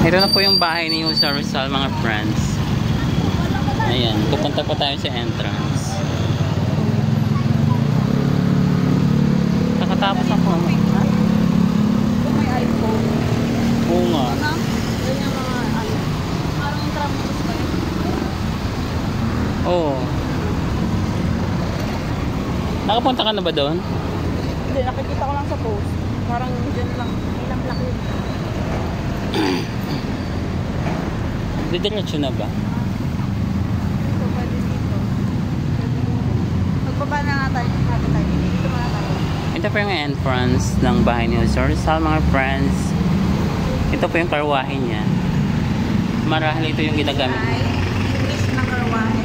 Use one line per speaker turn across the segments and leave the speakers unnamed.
Ito na po yung bahay ni Jose Rizal, mga friends. Ayan, pupunta po tayo sa entrance. Nakatapos ako. Ha?
Kung may iPhone.
Oo nga.
Ganyan mga ano. Parang intramuros ba yun?
Oo. Nakapunta ka na ba doon?
Hindi, nakikita ko lang sa post. Parang dyan lang. May lamlak yun.
Didiretso na ba?
So, pwede dito. Magbaba na nga tayo. Dito muna tayo.
Ito po yung entrance ng bahay ni Jose Rizal, mga friends. Ito po yung karwahe niya. Marahil ito yung ginagamit.
Ay, English na karwahe.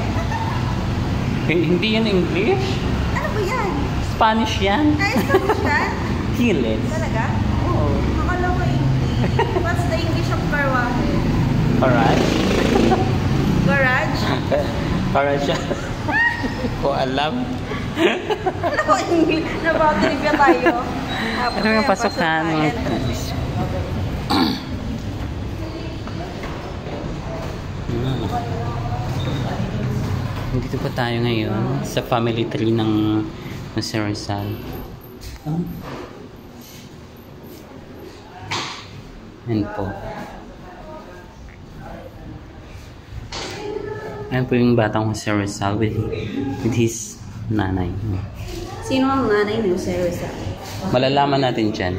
Hindi yan English?
Ano ba yan?
Spanish yan?
Ay, Spanish yan?
Hiles.
Talaga?
Oo.
Akala ko English. What's the English of karwahe?
Garage?
Garage?
Garage. Ko alam.
Ano ko English? Nabatrivia tayo.
Ano yung pasukan? Dito pa tayo ngayon sa family tree ng Jose Rizal. Ayan po. Ayan po yung batang Jose Rizal with his nanay.
Sino ang nanay ni Jose Rizal?
Malalaman natin dyan.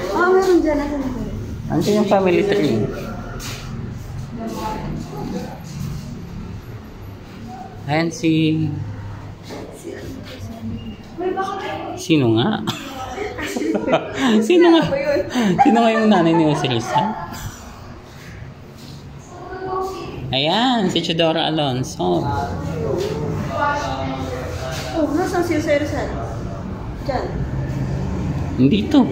Meron dyan.
Ano yung family tree? Ayan si... Sino nga? Sino nga? Sino nga yung nanay ni Jose Rizal? Ayan, si Chidora Alonso.
Oh, nasaan si Jose Rizal? Diyan.
Dito.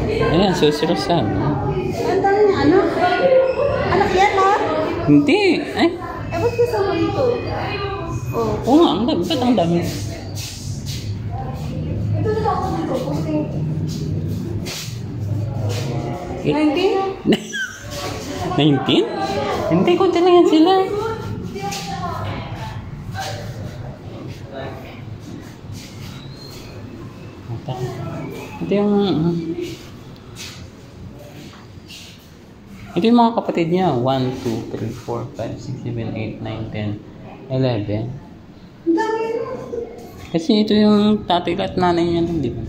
Ayan, si Jose Rizal.
Ang dami niya, anak. Anak yan, ha?
Hindi. Ay.
Ba't kasama dito? Oh.
Oo nga, ang dami. Ba't ang dami?
Ito na ako dito. 19?
19? Hindi, kunti lang yan sila. Ito yung mga kapatid niya. 1, 2, 3, 4, 5, 6, 7, 8, 9, 10, 11.
Ang dami yun.
Kasi ito yung tatay at nanay niya lang, di ba?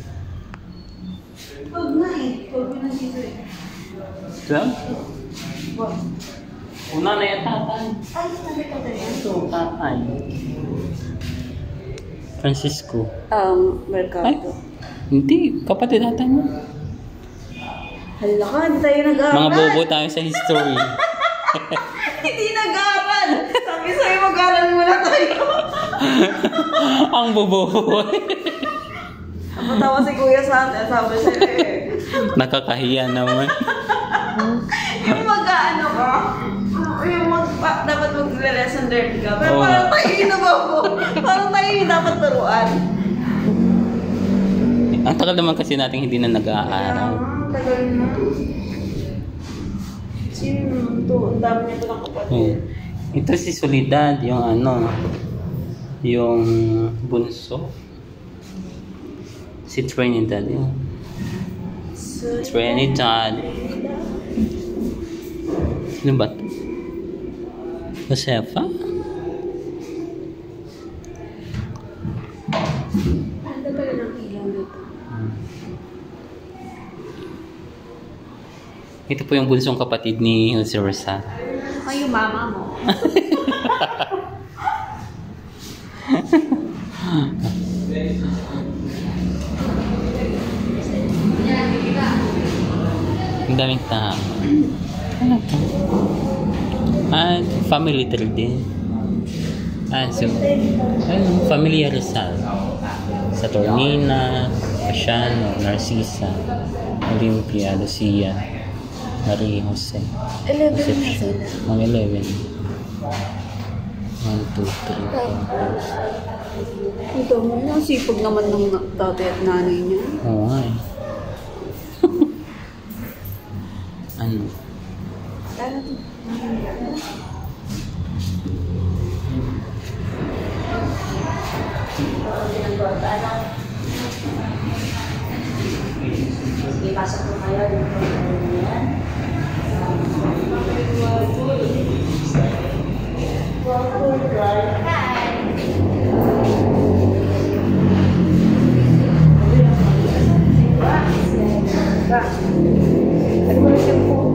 12 na eh. 12 na dito eh.
12? Una na yung tatay.
Ay, sabi ko din yan.
Ito, tatay. Francisco.
Mercado.
Ay, hindi. Kapatid tatay mo.
Hala ka, hindi tayo nag-aaral.
Mga bobo tayo sa history.
Hindi nag-aaral. Sabi sa'yo, mag-aaral muna tayo.
Ang bobo.
Napatawa si Kuya sa atin. Sabi siya eh.
Nakakahiya naman.
Yung mag-ano ka, yung dapat mag-lesson learned ka. Pero
Oo.
parang tayo yung nababo. Parang tayo yung dapat turuan.
Ang tagal naman kasi natin hindi na nag-aaral.
Tagal na. Sino naman to? Ang dami niya palang kapatid.
Ito si Soledad, yung ano, yung bunso. Si Trinidad yun. Trinidad. Sino ba ito? Josefa?
Ano pala ng ilaw dito?
Ito po yung bunsong kapatid ni Jose Rizal.
Ay, yung mama mo.
Ang daming tao. Ano to? At family tree din. So, Familia Rizal. Saturnina, Asiano, Narcisa, Olympia, Lucia, Marie Jose.
11 na sila.
Mga 11. 1, 2, 3, 4, 5.
Ito mo, ang sipag naman ng tatay at nanay niya.
Oo nga eh. Yan.
Ipasok ko kayo dito. Yan. Ano mo na siyang